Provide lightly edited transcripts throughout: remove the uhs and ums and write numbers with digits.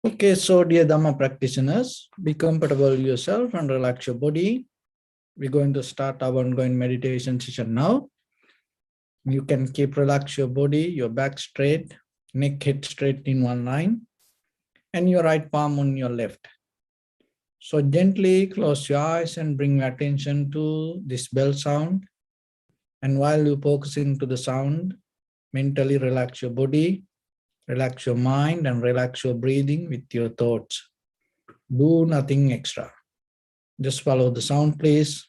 Okay, so dear Dhamma practitioners, be comfortable yourself and relax your body. We're going to start our ongoing meditation session now. You can keep relax your body, your back straight, neck head straight in one line, and your right palm on your left. So gently close your eyes and bring your attention to this bell sound. And while you're focusing to the sound, mentally relax your body, relax your mind, and relax your breathing with your thoughts. Do nothing extra. Just follow the sound, please.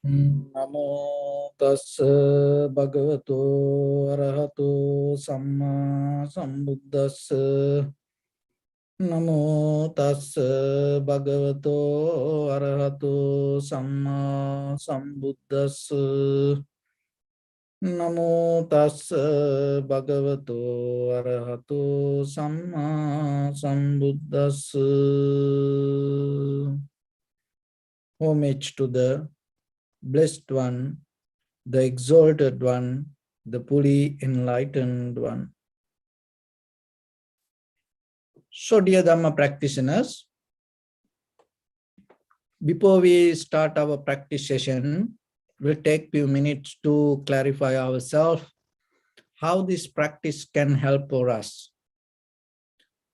Namo tassa bhagavato arahato samma sambuddhassa. Namo tassa bhagavato arahato samma sambuddhassa. Namo tassa bhagavato arahato samma sambuddhassa. Homage to the Blessed One, the Exalted One, the fully enlightened one. So, dear Dhamma practitioners, before we start our practice session, we'll take few minutes to clarify ourselves how this practice can help for us.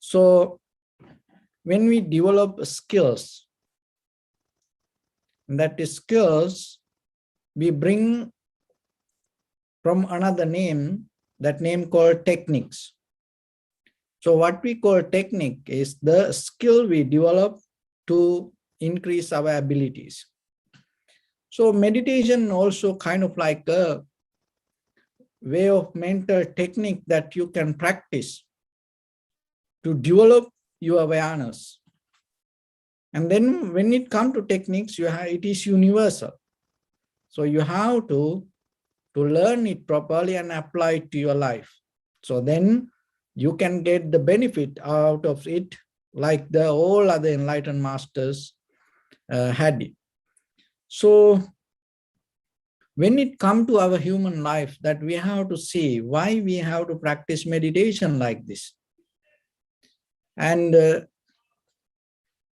So, when we develop skills, that is skills, we bring from another name, that name called techniques. So what we call technique is the skill we develop to increase our abilities. So meditation also kind of like a way of mental technique that you can practice to develop your awareness. And then when it comes to techniques, it is universal. So you have to learn it properly and apply it to your life. So then you can get the benefit out of it like the all other enlightened masters had it. So when it comes to our human life, that we have to see why we have to practice meditation like this. And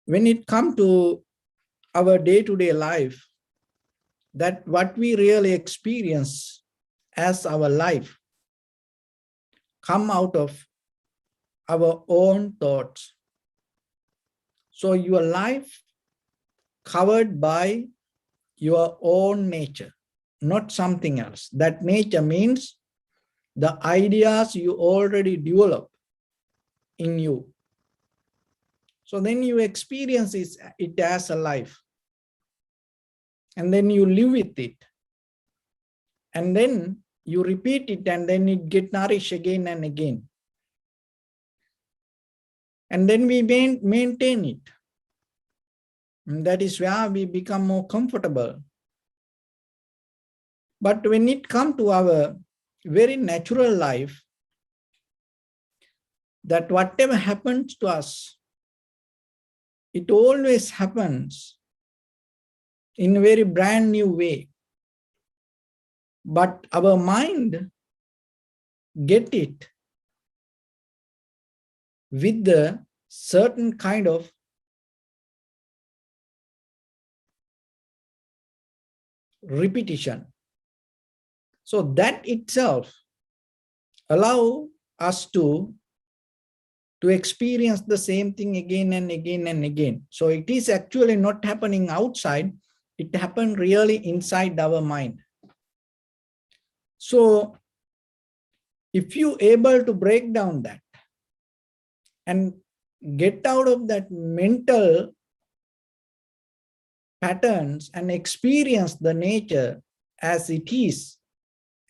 when it comes to our day-to-day life, that what we really experience as our life come out of our own thoughts. So your life covered by your own nature, not something else. That nature means the ideas you already develop in you. So then you experience it as a life. And then you live with it. And then you repeat it, and then it gets nourished again and again. And then we maintain it. And that is where we become more comfortable. But when it comes to our very natural life, that whatever happens to us, it always happens in a very brand new way. But our mind get it with the certain kind of repetition. So that itself allow us to experience the same thing again and again and again. So it is actually not happening outside, it happened really inside our mind. So if you able to break down that and get out of that mental patterns and experience the nature as it is,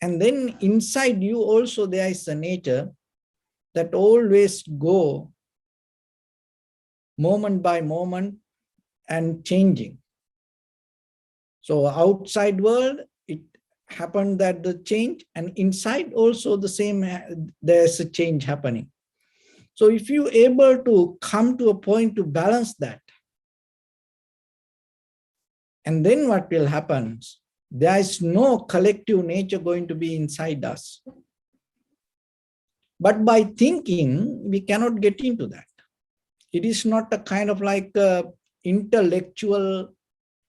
and then inside you also there is a nature that always go moment by moment and changing. So outside world, it happened that the change, and inside also the same, there's a change happening. So if you able to come to a point to balance that, and then what will happen? There is no collective nature going to be inside us. But by thinking, we cannot get into that. It is not a kind of like a intellectual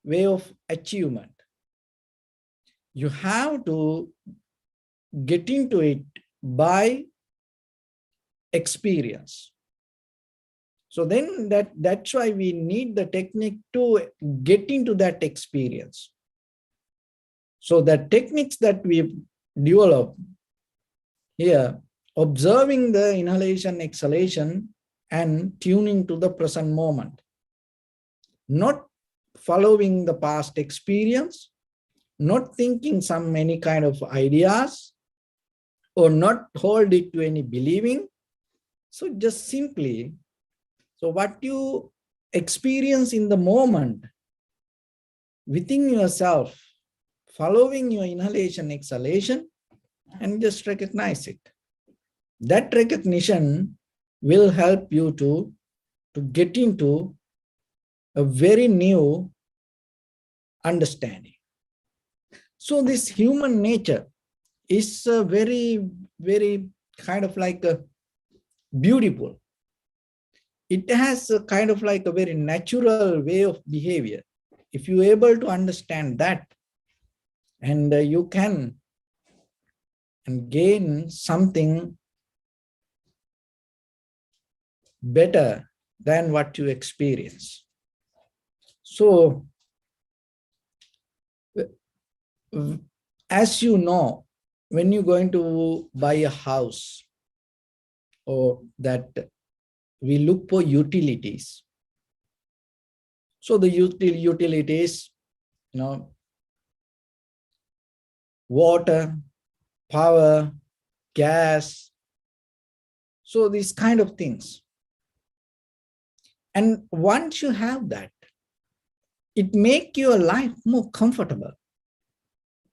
way of achievement. You have to get into it by experience. So then that's why we need the technique to get into that experience. So the techniques that we develop here, observing the inhalation, exhalation, and tuning to the present moment, not following the past experience, not thinking any kind of ideas, or not hold it to any believing. So just simply, so what you experience in the moment within yourself, following your inhalation, exhalation, and just recognize it. That recognition will help you to get into a very new understanding. So this human nature is very, very kind of like a beautiful. It has a kind of like a very natural way of behavior. If you're able to understand that, and you can and gain something better than what you experience. So, as you know, when you're going to buy a house, or that we look for utilities. So the utilities, water, power, gas, so these kind of things. And once you have that, it makes your life more comfortable.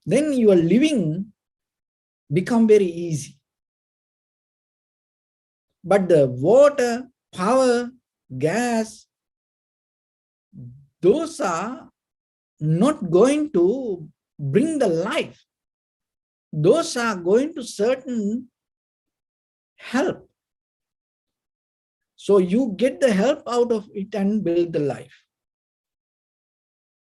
Then your living become very easy. But the water, power, gas, those are not going to bring the life. Those are going to certain help. So you get the help out of it and build the life.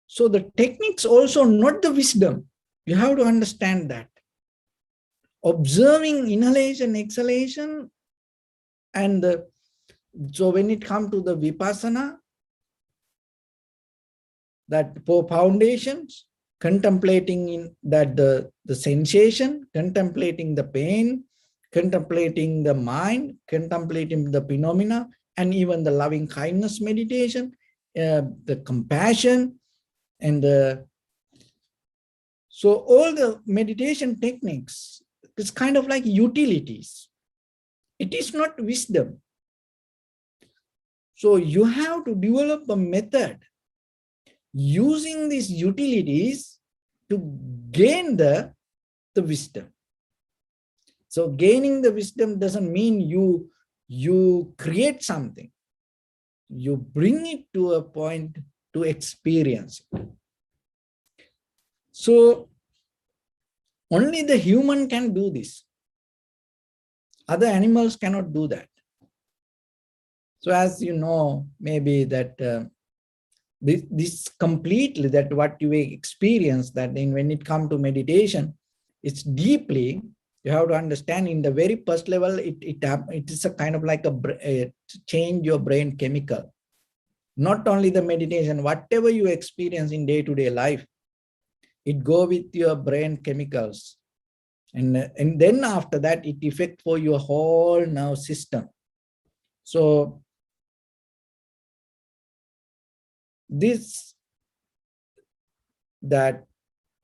So the techniques also not the wisdom. You have to understand that. Observing inhalation, exhalation, and so when it comes to the vipassana, that four foundations, contemplating in that the sensation, contemplating the pain, contemplating the mind, contemplating the phenomena, and even the loving kindness meditation, the compassion, and so all the meditation techniques is kind of like utilities. It is not wisdom. So you have to develop a method using these utilities to gain the wisdom. So gaining the wisdom doesn't mean you create something. You bring it to a point to experience it. So only the human can do this. Other animals cannot do that. So as you know, maybe that this completely, that what you experience, that when it comes to meditation, it's deeply, you have to understand in the very first level, it is a kind of like a change your brain chemical. Not only the meditation, whatever you experience in day-to-day life, it go with your brain chemicals. And then after that, it affects for your whole nerve system. So this, that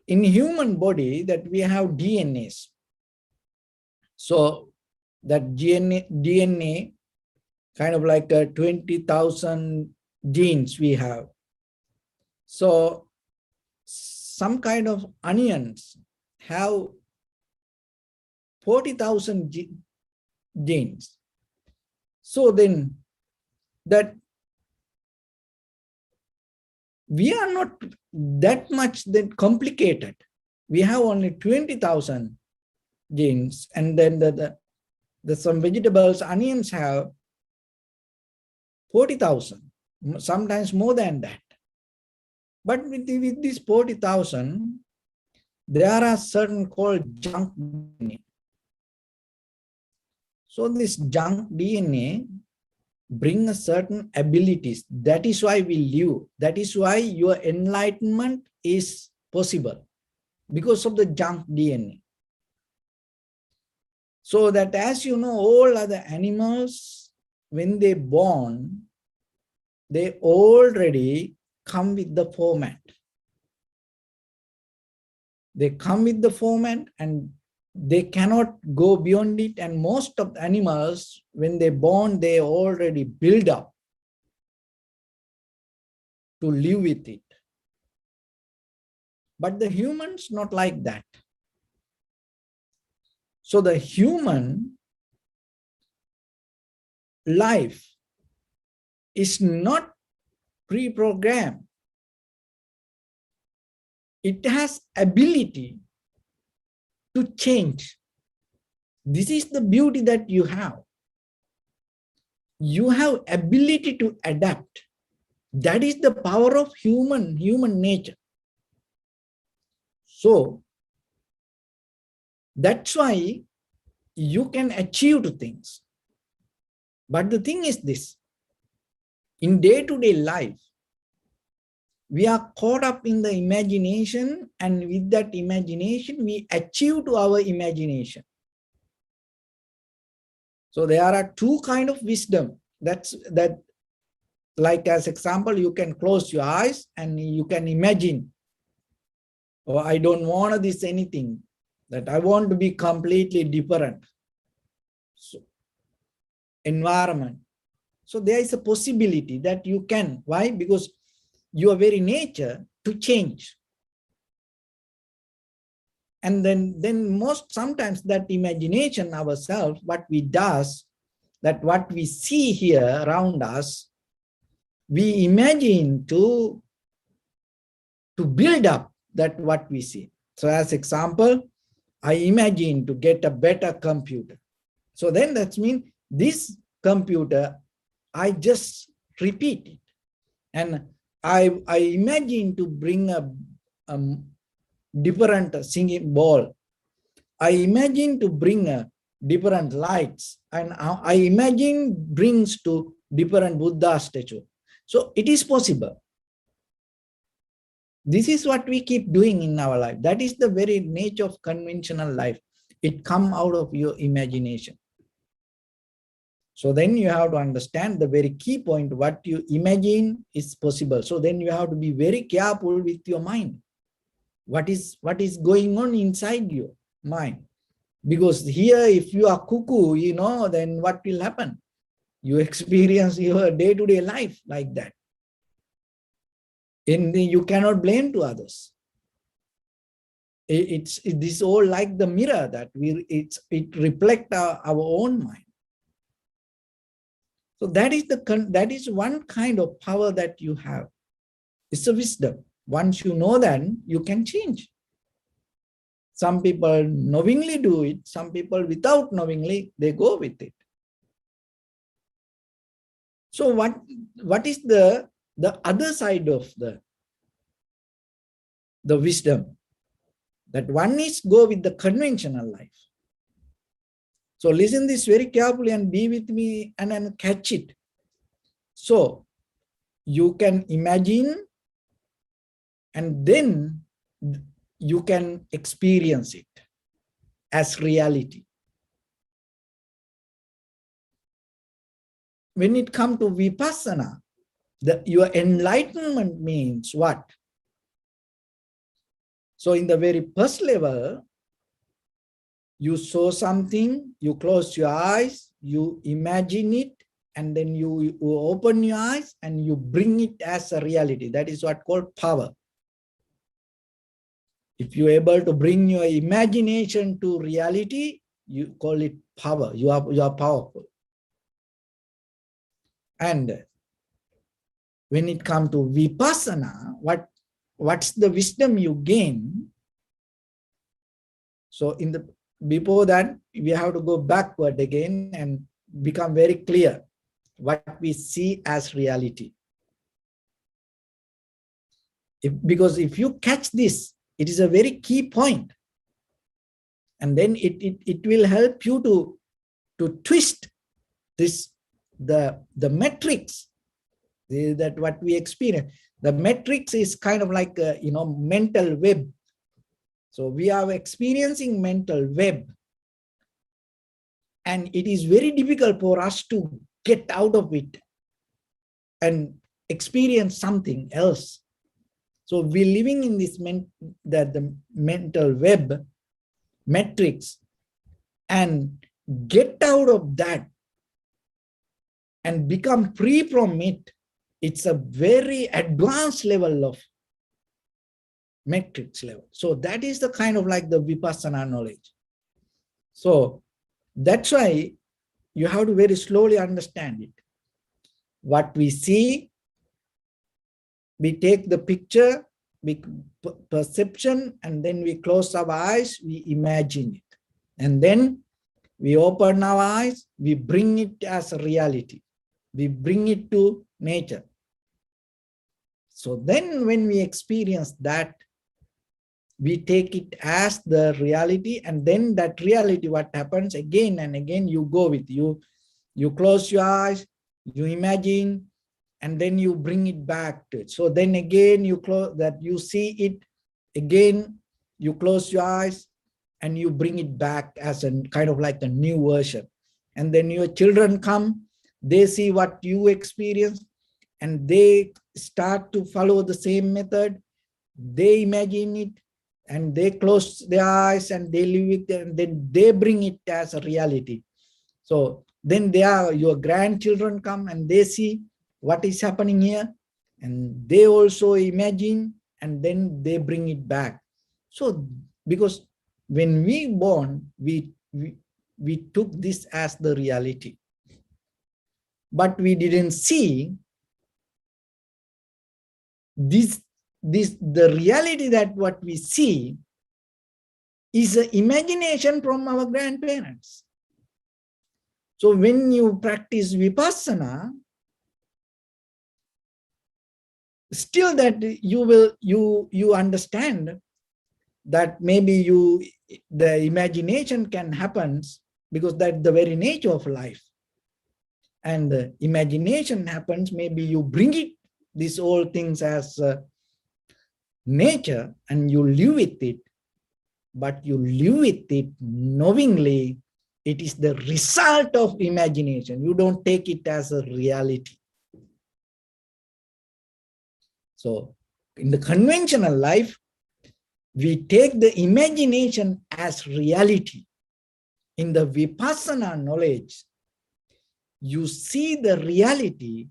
in human body that we have DNAs. So that DNA kind of like 20,000 genes we have. So some kind of onions have 40,000 genes. So then that we are not that much that complicated. We have only 20,000 genes, and then the some vegetables, onions have 40,000, sometimes more than that. But with this 40,000, there are certain called junk DNA. So this junk DNA bring a certain abilities. That is why we live. That is why your enlightenment is possible, because of the junk DNA. So that, as you know, all other animals, when they born, they already come with the format. They come with the format and they cannot go beyond it. And most of the animals, when they born, they already build up to live with it. But the humans not like that. So the human life is not pre-programmed. It has ability to change. This is the beauty that you have. You have ability to adapt. That is the power of human nature. So that's why you can achieve things. But the thing is this, in day-to-day life, we are caught up in the imagination, and with that imagination, we achieve to our imagination. So there are two kinds of wisdom. That, like as example, you can close your eyes and you can imagine, oh, I don't want this anything, that I want to be completely different. So, environment. So there is a possibility that you can. Why? Because your very nature to change. And then sometimes that imagination ourselves, what we does, that what we see here around us, we imagine to build up that what we see. So as example, I imagine to get a better computer. So then that means this computer, I just repeat it. And I imagine to bring a different singing bowl. I imagine to bring a different lights. And I imagine brings to different Buddha statue. So it is possible. This is what we keep doing in our life. That is the very nature of conventional life. It comes out of your imagination. So then you have to understand the very key point, what you imagine is possible. So then you have to be very careful with your mind. What is going on inside your mind? Because here, if you are cuckoo, then what will happen? You experience your day-to-day life like that. And you cannot blame to others. It's all like the mirror that it reflects our own mind. So that is one kind of power that you have. It's a wisdom. Once you know that, you can change. Some people knowingly do it. Some people without knowingly, they go with it. So what is the other side of the wisdom? That one is go with the conventional life. So listen this very carefully and be with me and then catch it. So you can imagine and then you can experience it. as reality. When it comes to vipassana, your enlightenment means what? So in the very first level, you saw something, you close your eyes, you imagine it, and then you open your eyes and you bring it as a reality. That is what called power. If you're able to bring your imagination to reality, you call it power. You are powerful. And when it comes to vipassana, what's the wisdom you gain? So before that, we have to go backward again and become very clear what we see as reality. Because if you catch this, it is a very key point. And then it will help you to twist the metrics that what we experience. The metrics is kind of like a, mental web. So we are experiencing mental web, and it is very difficult for us to get out of it and experience something else. So we're living in this the mental web metrics, and get out of that and become free from it. It's a very advanced level of metrics level. So that is the kind of like the vipassana knowledge. So that's why you have to very slowly understand it. What we see, we take the picture, perception, and then we close our eyes, we imagine it. And then we open our eyes, we bring it as a reality. We bring it to nature. So then when we experience that, we take it as the reality, and then that reality, what happens again and again, you go with you. You close your eyes, you imagine, and then you bring it back to it. So then again, you see it again, you close your eyes, and you bring it back as a kind of like a new version. And then your children come, they see what you experience, and they start to follow the same method. They imagine it, and they close their eyes, and they live it, and then they bring it as a reality. So then your grandchildren come, and they see what is happening here, and they also imagine, and then they bring it back. So because when we born, we took this as the reality, but we didn't see the reality that what we see is an imagination from our grandparents. So when you practice vipassana, still that you understand that maybe the imagination can happen, because that's the very nature of life. And the imagination happens, maybe you bring it, these all things as nature, and you live with it, but you live with it knowingly. It is the result of imagination. You don't take it as a reality. So in the conventional life, we take the imagination as reality. In the vipassana knowledge, you see the reality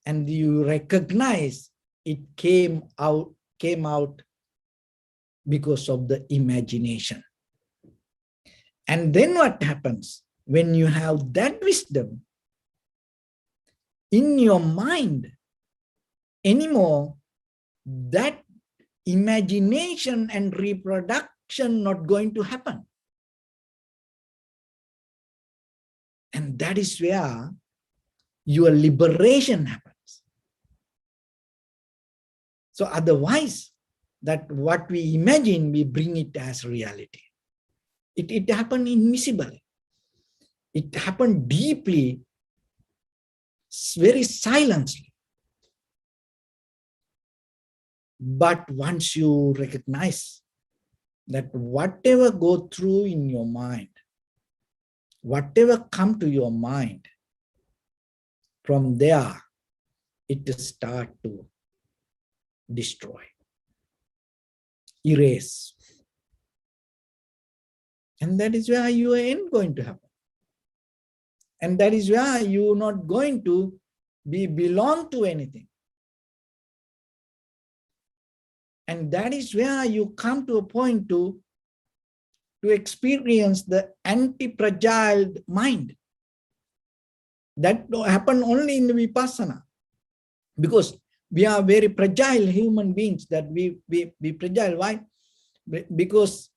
and you recognize it came out because of the imagination. And then what happens? When you have that wisdom in your mind, anymore, that imagination and reproduction not going to happen. And that is where your liberation happens. So otherwise, that what we imagine, we bring it as reality. It happened invisibly. It happened deeply, very silently. But once you recognize that whatever go through in your mind, whatever come to your mind, from there, it start to destroy, erase. And that is where your end going to happen. And that is where you're not going to belong to anything. And that is where you come to a point to experience the anti-fragile mind. That happen only in the Vipassana. Because we are very fragile human beings, that we fragile. Why? Because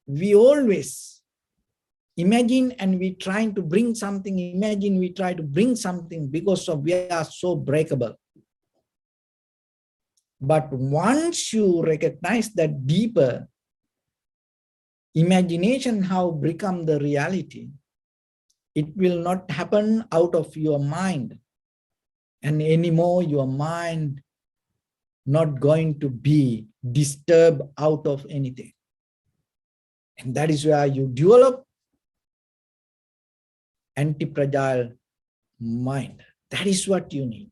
we always imagine and we trying to bring something, imagine we try to bring something because of we are so breakable. But once you recognize that deeper imagination, how become the reality, it will not happen out of your mind. And anymore, your mind not going to be disturbed out of anything. And that is where you develop anti-fragile mind. That is what you need.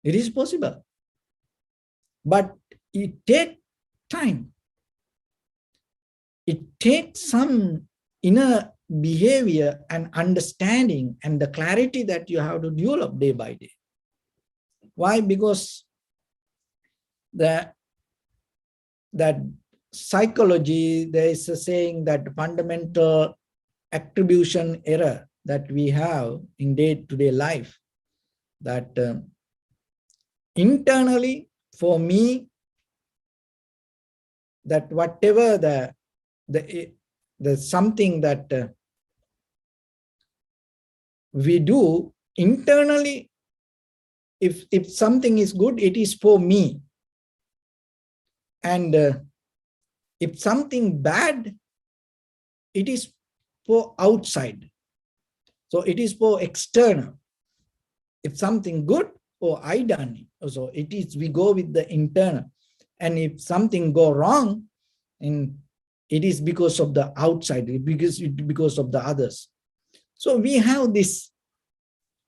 It is possible. But it takes time. It takes some inner behavior and understanding and the clarity that you have to develop day by day. Why? Because that psychology, there is a saying that fundamental attribution error that we have in day-to-day life, that internally, for me, that whatever the something that we do internally, if something is good, it is for me. And if something bad, it is for outside. So it is for external. If something good, oh, I done it. So it is, we go with the internal. And if something go wrong, and it is because of the outside, because of the others. So we have this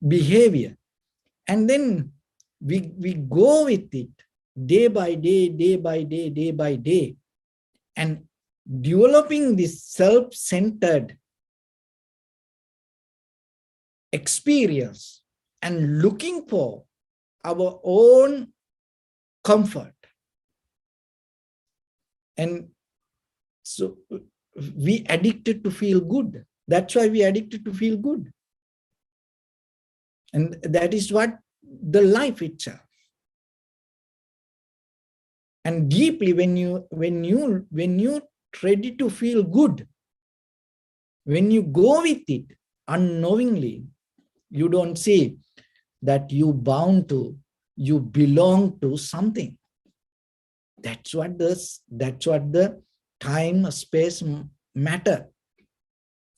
behavior, and then we go with it day by day, day by day, day by day, and developing this self-centered experience and looking for our own comfort. And so we addicted to feel good. That's why we addicted to feel good. And that is what the life itself. And deeply, when you ready to feel good, when you go with it unknowingly, you don't see that you bound to, you belong to something. That's what the time, space matter.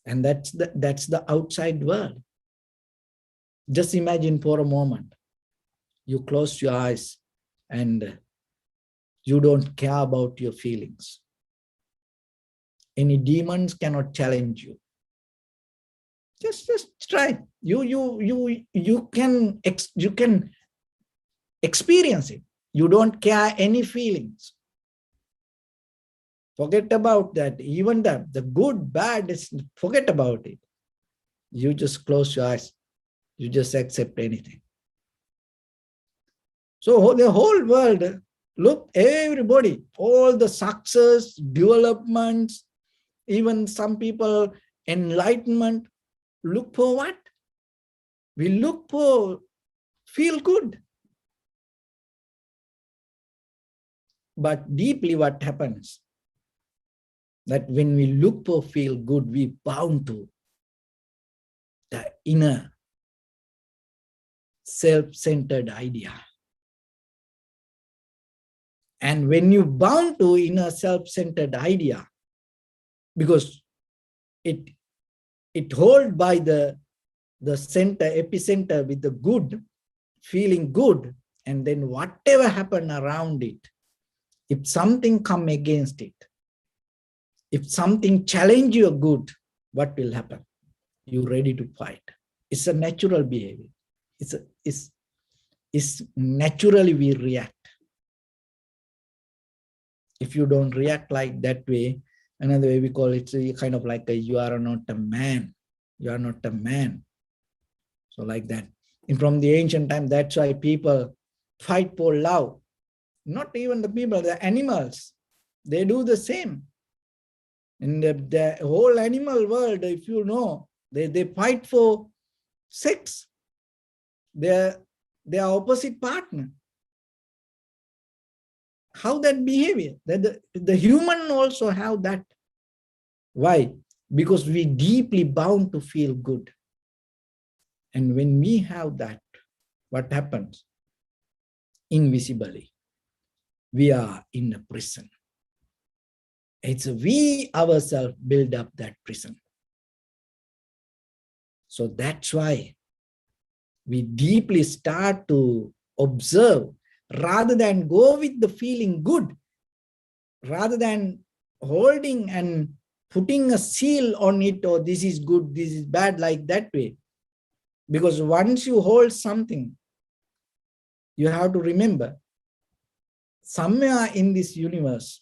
And that's the outside world. Just imagine for a moment, you close your eyes and you don't care about your feelings. Any demons cannot challenge you. Just try. You can experience it. You don't care any feelings. Forget about that. Even the good, bad, forget about it. You just close your eyes. You just accept anything. So the whole world, look, everybody, all the success, developments, even some people, enlightenment, look for what? We look for feel good. But deeply what happens? That when we look for feel good, we bound to the inner self-centered idea. And when you bound to inner self-centered idea, because it hold by the center, epicenter with the good, feeling good, and then whatever happen around it, if something come against it, If something challenge your good, what will happen? You're ready to fight. It's a natural behavior. It's naturally we react. If you don't react like that way, another way we call it kind of like you are not a man. You are not a man. So like that. And from the ancient time, that's why people fight for love. Not even the people, the animals. They do the same. In the whole animal world, if you know, they fight for sex. They are opposite partner. How that behavior? That the human also have that. Why? Because we deeply bound to feel good. And when we have that, what happens? Invisibly, we are in a prison. It's we ourselves build up that prison. So that's why we deeply start to observe rather than go with the feeling good, rather than holding and putting a seal on it, or this is good, this is bad, like that way. Because once you hold something, you have to remember, somewhere in this universe,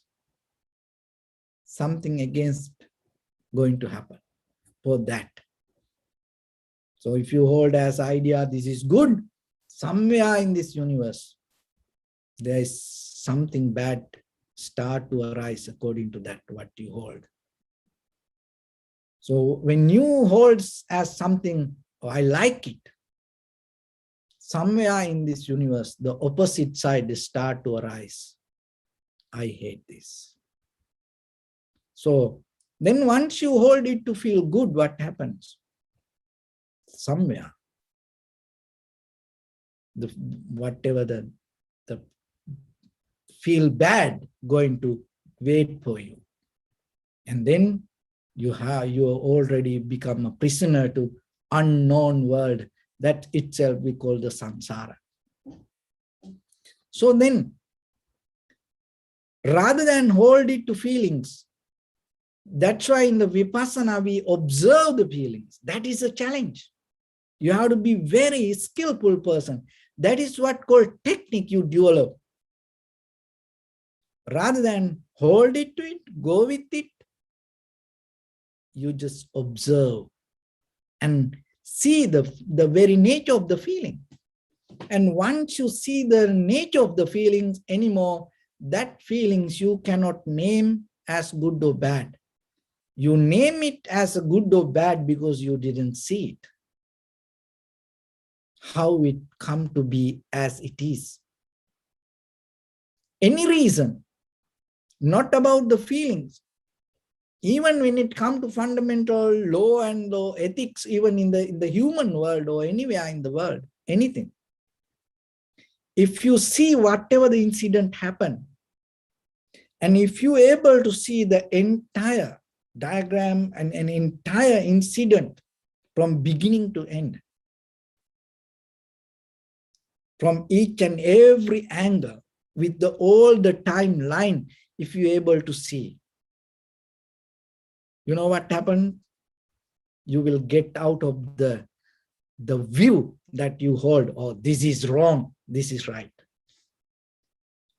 something against going to happen for that. So if you hold as idea, this is good, somewhere in this universe, there is something bad start to arise according to that, what you hold. So when you hold as something, oh, I like it, somewhere in this universe, the opposite side start to arise. I hate this. So then once you hold it to feel good, what happens? Somewhere, whatever the feel bad going to wait for you. And then you already become a prisoner to unknown world. That itself we call the samsara. So then, rather than hold it to feelings, that's why in the Vipassana we observe the feelings. That is a challenge. You have to be very skillful person. That is what called technique you develop. Rather than hold it to it, go with it, you just observe and see the very nature of the feeling. And once you see the nature of the feelings anymore, that feelings you cannot name as good or bad. You name it as a good or bad because you didn't see it. How it come to be as it is. Any reason, not about the feelings. Even when it comes to fundamental law and law ethics, even in the human world or anywhere in the world, anything. If you see whatever the incident happened, and if you're able to see the entire diagram and an entire incident from beginning to end, from each and every angle, with all the timeline, if you're able to see, you know what happened? You will get out of the view that you hold, oh, this is wrong, this is right.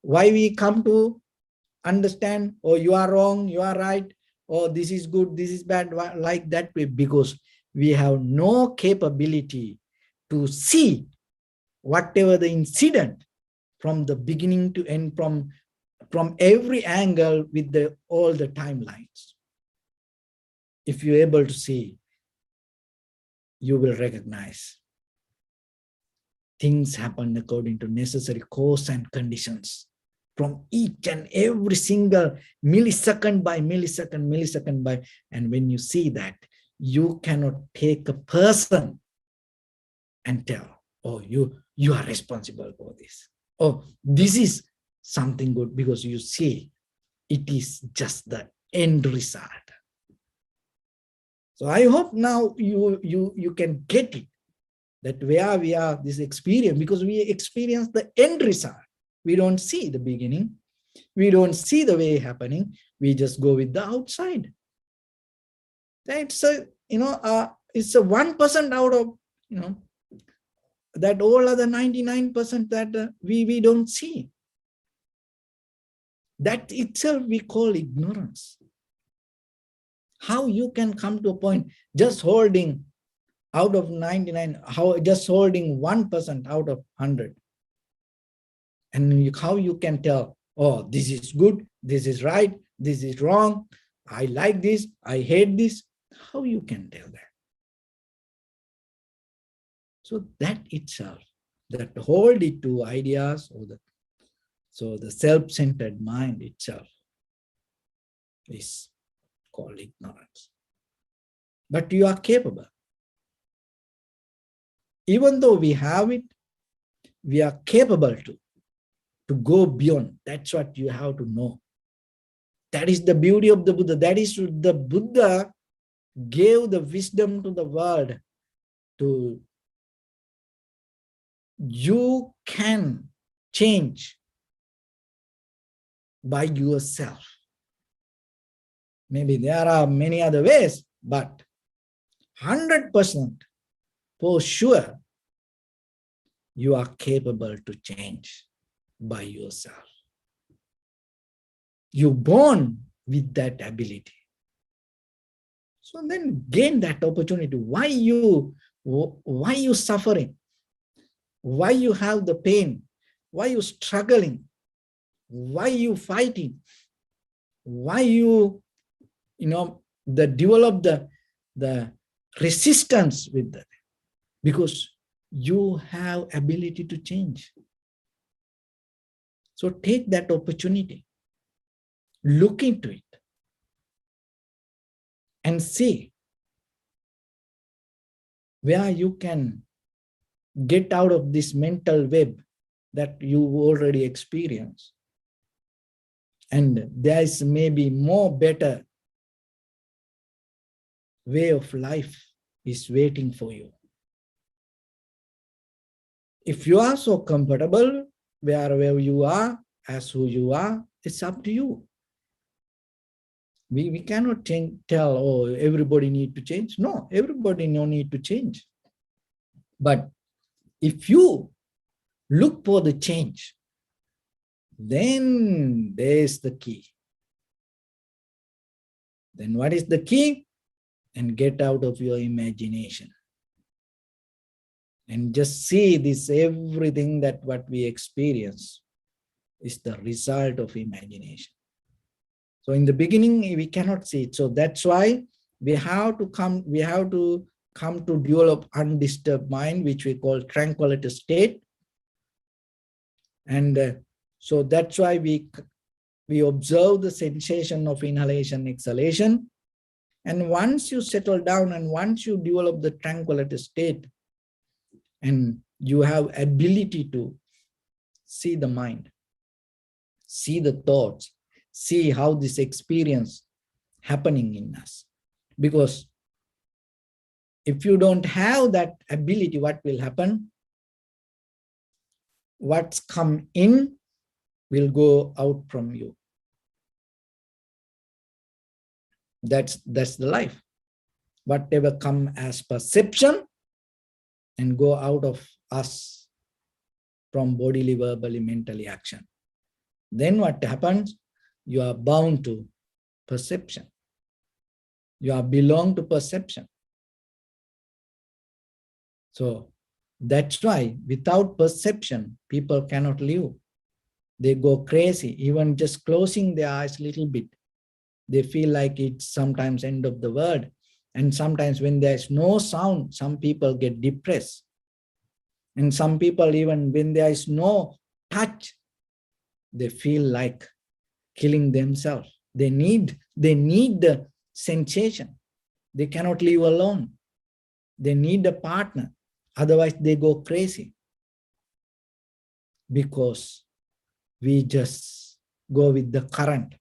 Why we come to understand, oh, you are wrong, you are right, oh, this is good, this is bad, like that way? Because we have no capability to see whatever the incident from the beginning to end, from every angle with all the timelines. If you're able to see, you will recognize things happen according to necessary cause and conditions from each and every single millisecond by millisecond by, and when you see that, you cannot take a person and tell, oh, you are responsible for this. Oh, this is something good, because you see it is just the end result. So I hope now you can get it, that where we are, this experience, because we experience the end result. We don't see the beginning. We don't see the way happening. we just go with the outside. It's a, it's a 1% out of, that all other 99% that we don't see. That itself we call ignorance. How you can come to a point just holding out of 99, just holding 1% out of 100. And how you can tell, oh, this is good, this is right, this is wrong, I like this, I hate this. How you can tell that? So that itself, that hold it to ideas, so the self-centered mind itself is called ignorance. But you are capable. Even though we have it, we are capable to go beyond. That's what you have to know. That is the beauty of the Buddha. That is the Buddha gave the wisdom to the world. You can change by yourself. Maybe there are many other ways, but 100% for sure, you are capable to change by yourself. You're born with that ability. So then gain that opportunity. Why you suffering? Why you have the pain? Why you struggling? Why you fighting? Why you develop the resistance with that? Because you have ability to change. So take that opportunity. Look into it. And see where you can get out of this mental web that you already experienced. And there is maybe more better way of life is waiting for you. If you are so comfortable wherever you are, as who you are, it's up to you. We cannot tell, oh, everybody need to change. No, everybody no need to change. But if you look for the change, then there's the key. Then what is the key? And get out of your imagination. And just see this, everything that what we experience is the result of imagination. So in the beginning, we cannot see it. So that's why we have to come to develop undisturbed mind, which we call tranquility state. And so that's why we observe the sensation of inhalation, exhalation. And once you settle down and once you develop the tranquility state, and you have ability to see the mind, see the thoughts, see how this experience happening in us. Because if you don't have that ability, what will happen? What's come in will go out from you. That's the life. Whatever come as perception and go out of us from bodily, verbally, mentally action. Then what happens? You are bound to perception. You are belong to perception. So that's why without perception, people cannot live. They go crazy, even just closing their eyes a little bit. They feel like it's sometimes end of the world. And sometimes when there's no sound, some people get depressed. And some people, even when there is no touch, they feel like killing themselves. They need the sensation. They cannot live alone. They need a partner. Otherwise, they go crazy. Because we just go with the current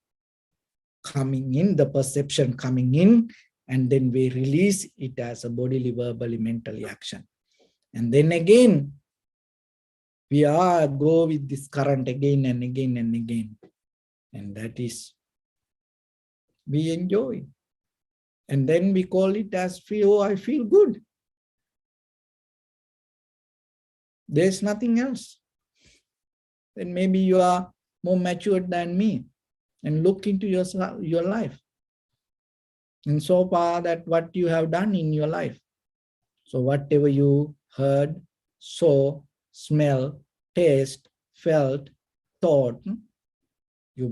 coming in, the perception coming in, and then we release it as a bodily, verbally, mentally action. And then again, we go with this current again and again and again. And that is We enjoy. And then we call it as feel, oh, I feel good. There's nothing else. Then maybe you are more matured than me and look into your life. And so far that what you have done in your life. So whatever you heard, saw, smell, taste, felt, thought, you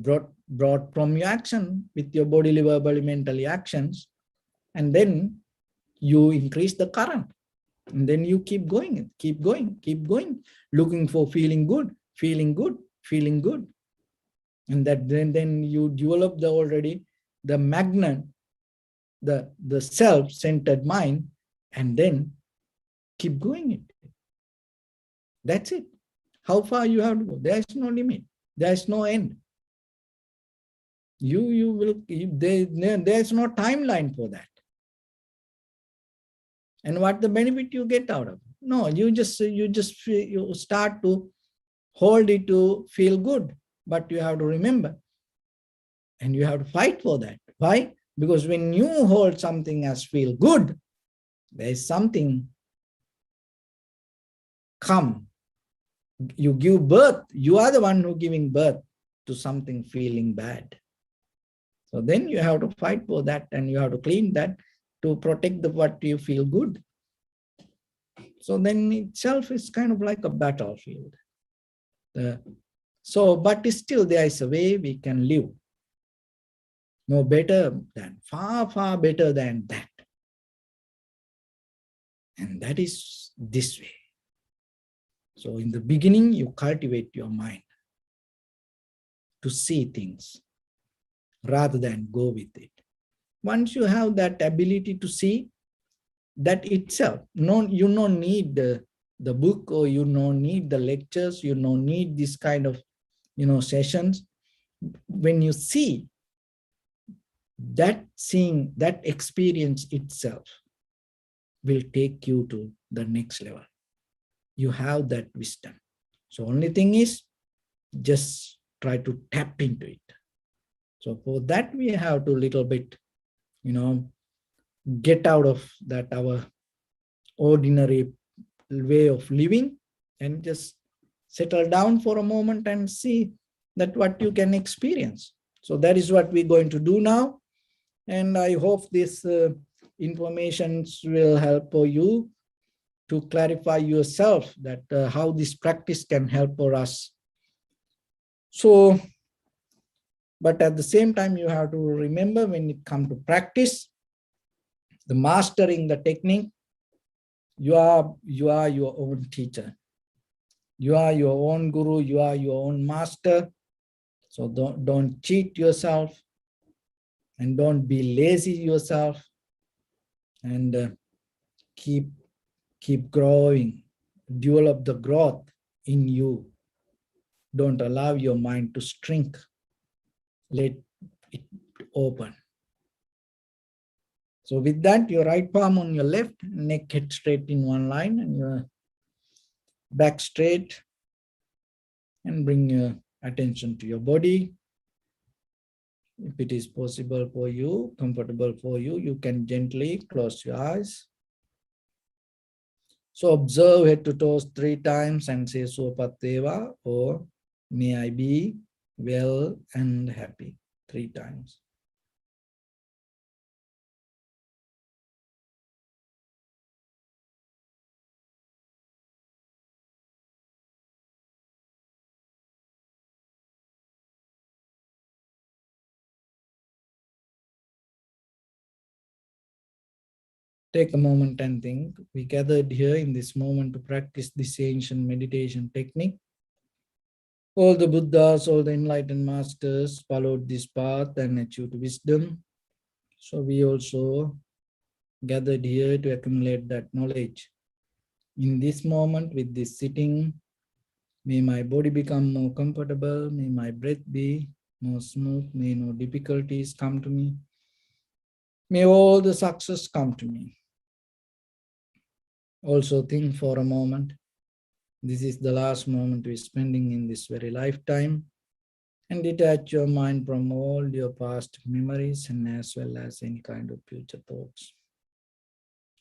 brought from your action with your bodily, verbally, mentally actions, and then you increase the current. And then you keep going, looking for feeling good, feeling good, feeling good. And that then you develop the magnet, the self-centered mind, and then keep going it. That's it. How far you have to go? There is no limit. There is no end. There's no timeline for that. And what the benefit you get out of it? No, you start to hold it to feel good, but you have to remember, and you have to fight for that. Why? Because when you hold something as feel good, there is something come. You give birth. You are the one who giving birth to something feeling bad. So then you have to fight for that, and you have to clean that to protect what you feel good. So then itself is kind of like a battlefield. But still there is a way we can live. No better than, far, far better than that. And that is this way. So in the beginning, you cultivate your mind to see things rather than go with it. Once you have that ability to see, that itself, you don't need the book, or you don't need the lectures, you don't need this kind of sessions. When you see, that seeing, that experience itself will take you to the next level. You have that wisdom. So only thing is, just try to tap into it. So for that, we have to little bit, get out of that our ordinary way of living, and just settle down for a moment and see that what you can experience. So that is what we're going to do now. And I hope this information will help for you to clarify yourself that how this practice can help for us. So, but at the same time, you have to remember, when it comes to practice, the mastering the technique, you are your own teacher. You are your own guru, you are your own master. So don't cheat yourself, and don't be lazy yourself, and keep growing, develop the growth in you. Don't allow your mind to shrink. Let it open. So with that, your right palm on your left, neck head straight in one line, and your back straight, and bring your attention to your body. If it is possible for you, comfortable for you, you can gently close your eyes. So observe head to toes 3 times and say Sopateva, or may I be well and happy, 3 times. Take a moment and think. We gathered here in this moment to practice this ancient meditation technique. All the Buddhas, all the enlightened masters followed this path and achieved wisdom. So we also gathered here to accumulate that knowledge. In this moment, with this sitting, may my body become more comfortable, may my breath be more smooth, may no difficulties come to me, may all the success come to me. Also think for a moment, this is the last moment we're spending in this very lifetime, And detach your mind from all your past memories and as well as any kind of future thoughts.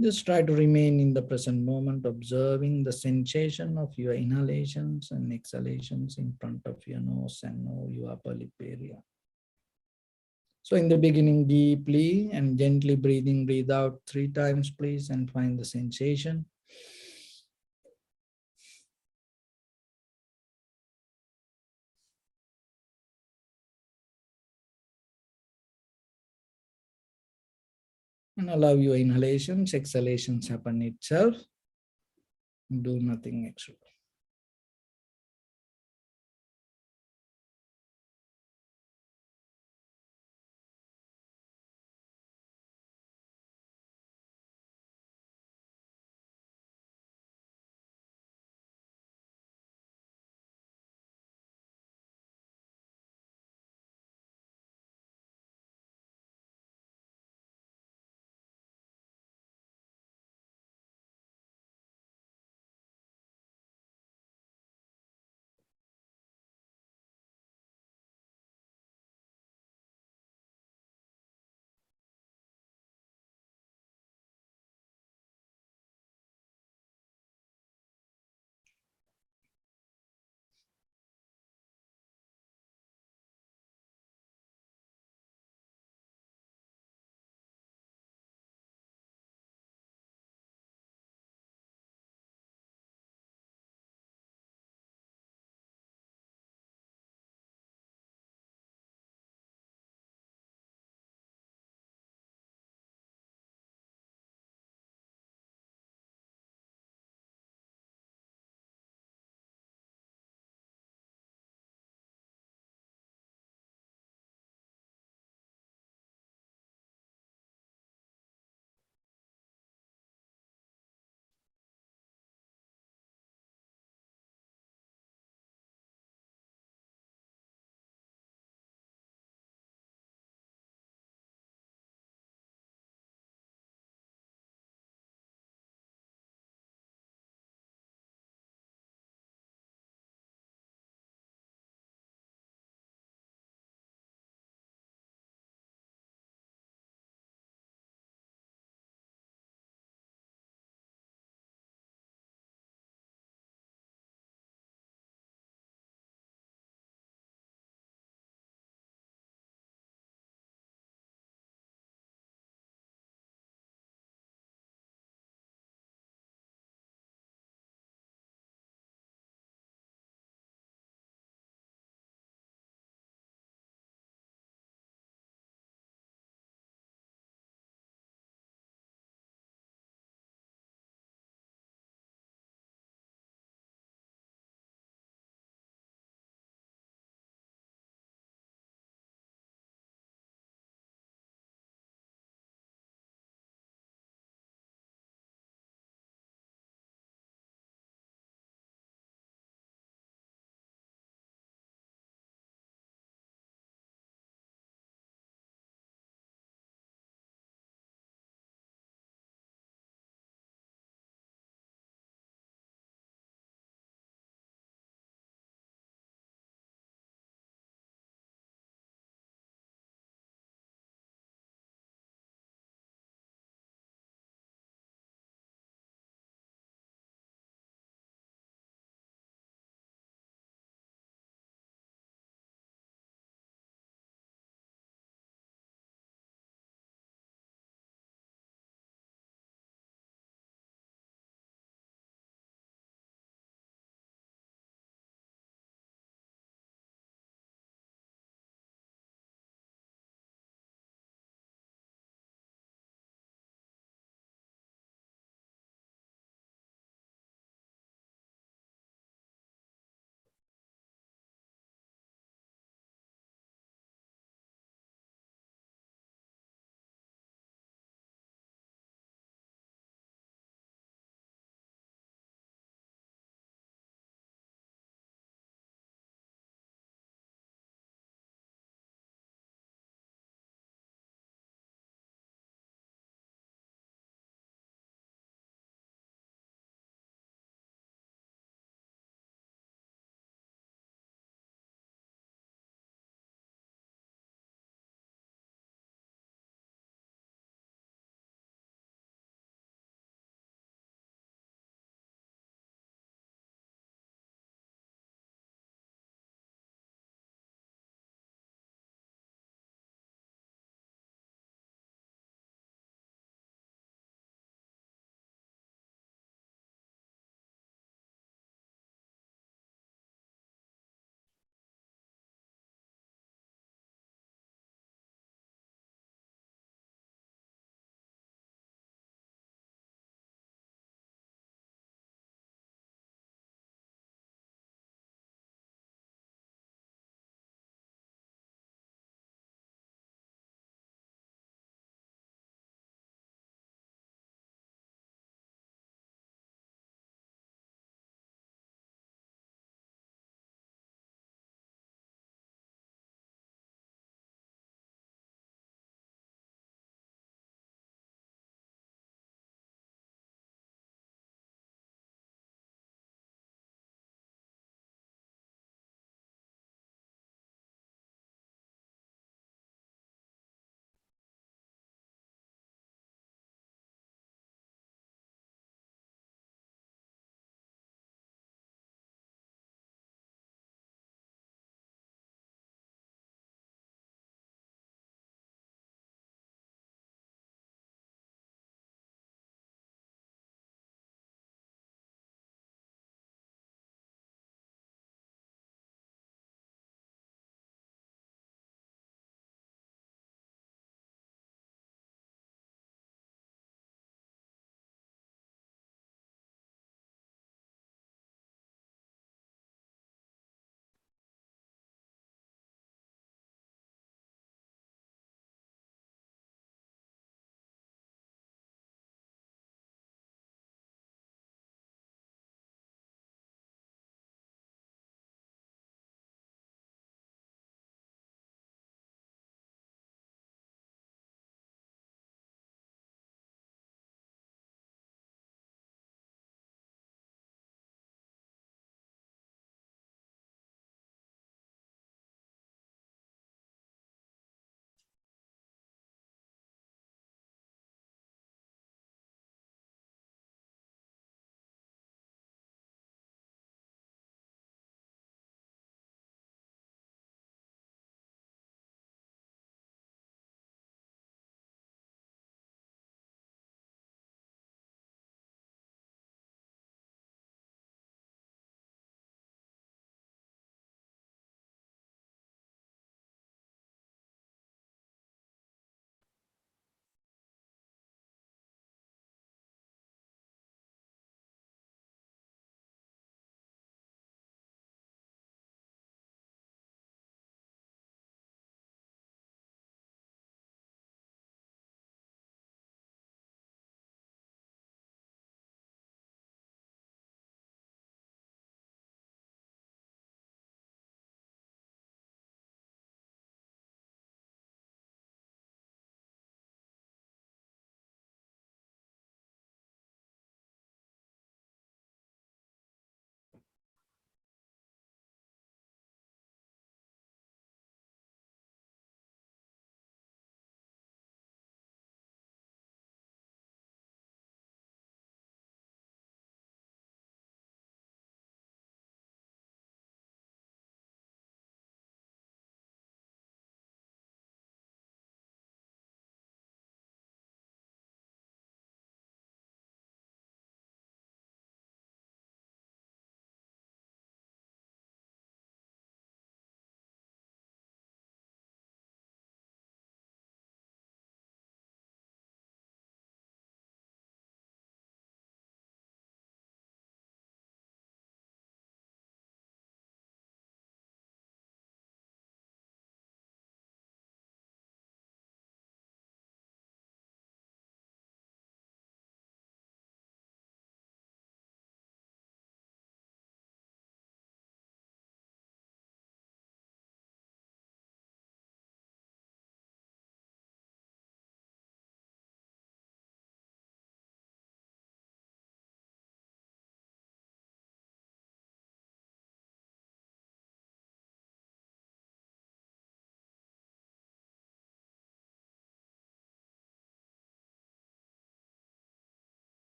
Just try to remain in the present moment, observing the sensation of your inhalations and exhalations in front of your nose and your upper lip area. So in the beginning, deeply and gently breathe out 3 times, please, and find the sensation. And allow your inhalations, exhalations happen itself. Do nothing extra.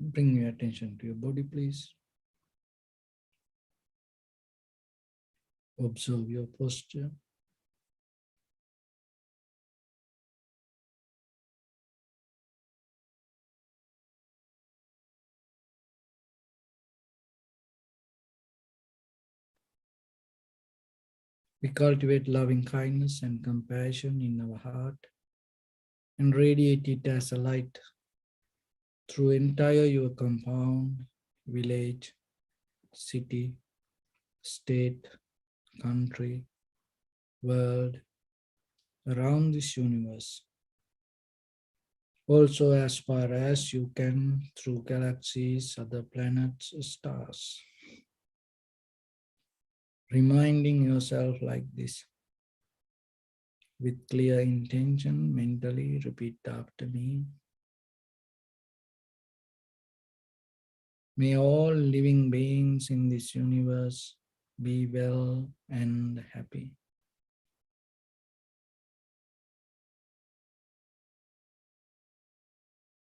Bring your attention to your body, please. Observe your posture. We cultivate loving kindness and compassion in our heart and radiate it as a light through entire your compound, village, city, state, country, world, around this universe. Also as far as you can through galaxies, other planets, stars. Reminding yourself like this. With clear intention, mentally repeat after me. May all living beings in this universe be well and happy.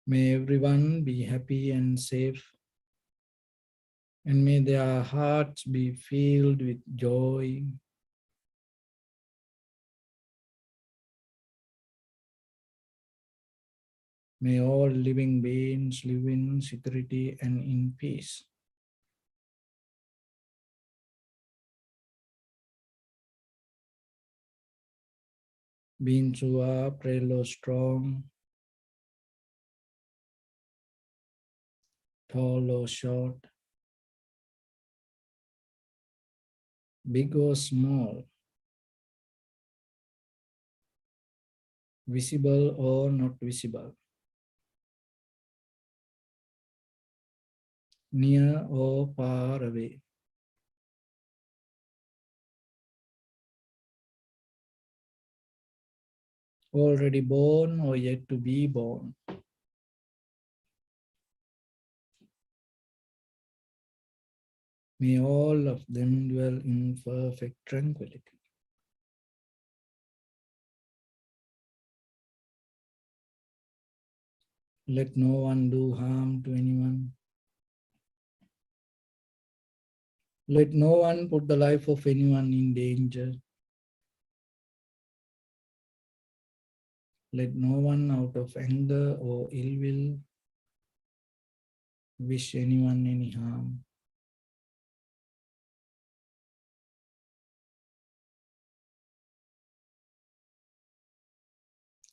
May everyone be happy and safe, and may their hearts be filled with joy. May all living beings live in security and in peace. Beings who are frail or strong, tall or short, big or small, visible or not visible, near or far away. Already born or yet to be born. May all of them dwell in perfect tranquility. Let no one do harm to anyone. Let no one put the life of anyone in danger. Let no one out of anger or ill will wish anyone any harm.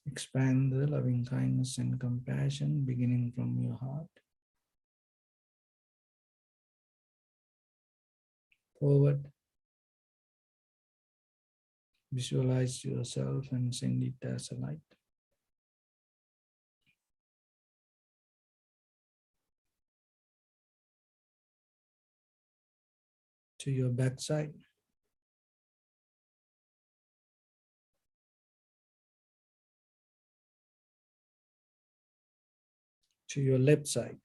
Expand the loving kindness and compassion beginning from your heart. Forward. Visualize yourself and send it as a light. To your backside. To your left side.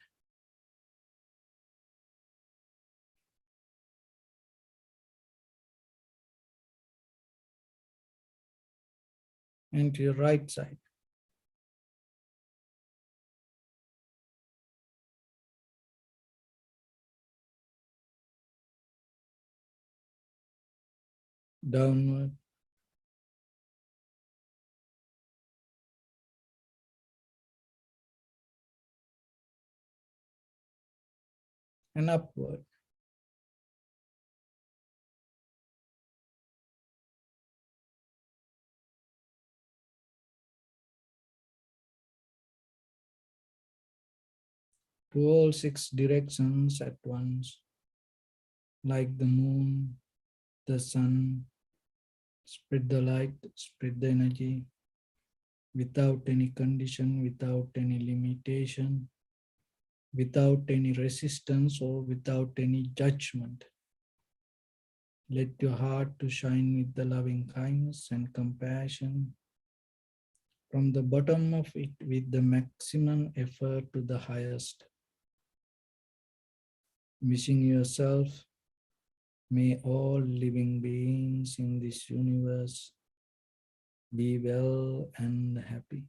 And to your right side. Downward. And upward. To all 6 directions at once, like the moon, the sun, spread the light, spread the energy, without any condition, without any limitation, without any resistance or without any judgment. Let your heart to shine with the loving kindness and compassion from the bottom of it with the maximum effort to the highest. Wishing yourself, may all living beings in this universe be well and happy.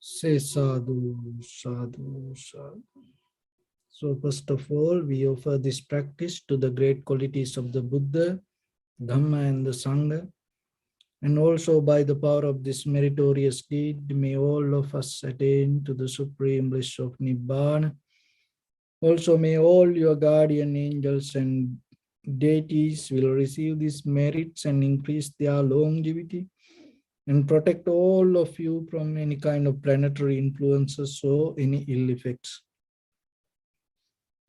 Say sadhu, sadhu, sadhu. So first of all, we offer this practice to the great qualities of the Buddha, Dhamma and the Sangha. And also by the power of this meritorious deed, may all of us attain to the supreme bliss of Nibbana. Also may all your guardian angels and deities will receive these merits and increase their longevity and protect all of you from any kind of planetary influences or any ill effects.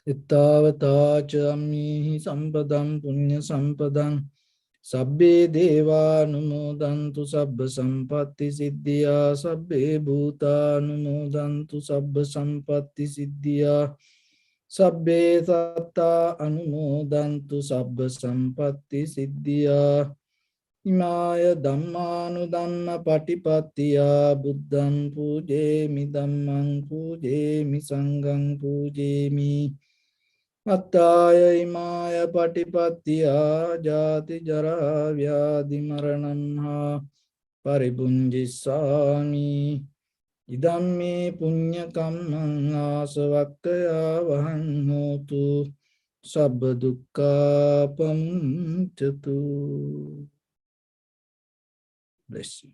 Ittavata ca ammihi sampadam punya sampadam sabbe deva numodantu sabba sampatti siddhya sabbe bhuta numodantu sabba sampatti siddhya sabbe satta anumodantu sabba sampatti siddhya imaya dhammanu dhamma patipattiya buddham pujemi dhammam pujemi sangham pujemi Attaya imaya patipattiya jati jara vyadi maranam ha paribunjisami idammi punya kammang asavakkaya vahang hotu sabba dukkha pamuncatu. Bless you.